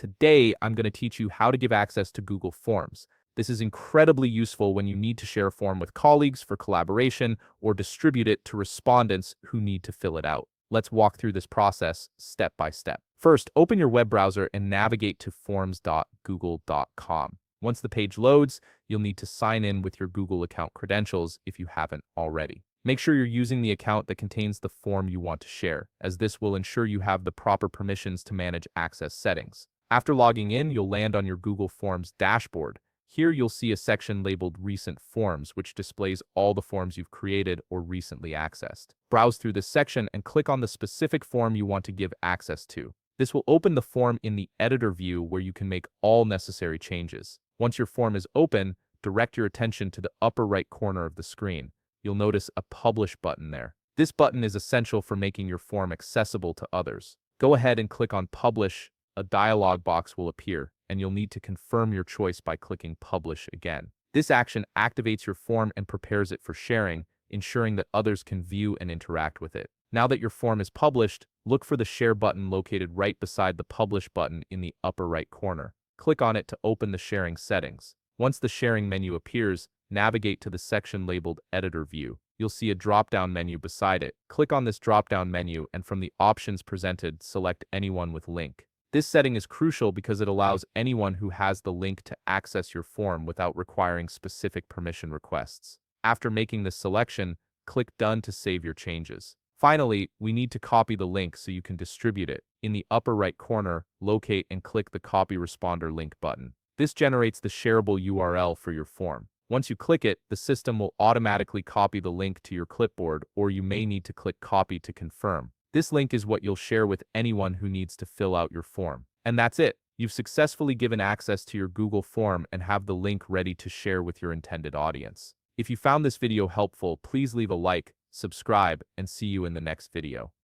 Today, I'm going to teach you how to give access to Google Forms. This is incredibly useful when you need to share a form with colleagues for collaboration or distribute it to respondents who need to fill it out. Let's walk through this process step by step. First, open your web browser and navigate to forms.google.com. Once the page loads, you'll need to sign in with your Google account credentials if you haven't already. Make sure you're using the account that contains the form you want to share, as this will ensure you have the proper permissions to manage access settings. After logging in, you'll land on your Google Forms dashboard. Here you'll see a section labeled Recent Forms, which displays all the forms you've created or recently accessed. Browse through this section and click on the specific form you want to give access to. This will open the form in the editor view where you can make all necessary changes. Once your form is open, direct your attention to the upper right corner of the screen. You'll notice a Publish button there. This button is essential for making your form accessible to others. Go ahead and click on Publish. A dialog box will appear, and you'll need to confirm your choice by clicking Publish again. This action activates your form and prepares it for sharing, ensuring that others can view and interact with it. Now that your form is published, look for the Share button located right beside the Publish button in the upper right corner. Click on it to open the sharing settings. Once the sharing menu appears, navigate to the section labeled Editor View. You'll see a drop-down menu beside it. Click on this drop-down menu and from the options presented, select Anyone with Link. This setting is crucial because it allows anyone who has the link to access your form without requiring specific permission requests. After making this selection, click Done to save your changes. Finally, we need to copy the link so you can distribute it. In the upper right corner, locate and click the Copy Responder Link button. This generates the shareable URL for your form. Once you click it, the system will automatically copy the link to your clipboard, or you may need to click Copy to confirm. This link is what you'll share with anyone who needs to fill out your form. And that's it. You've successfully given access to your Google form and have the link ready to share with your intended audience. If you found this video helpful, please leave a like, subscribe, and see you in the next video.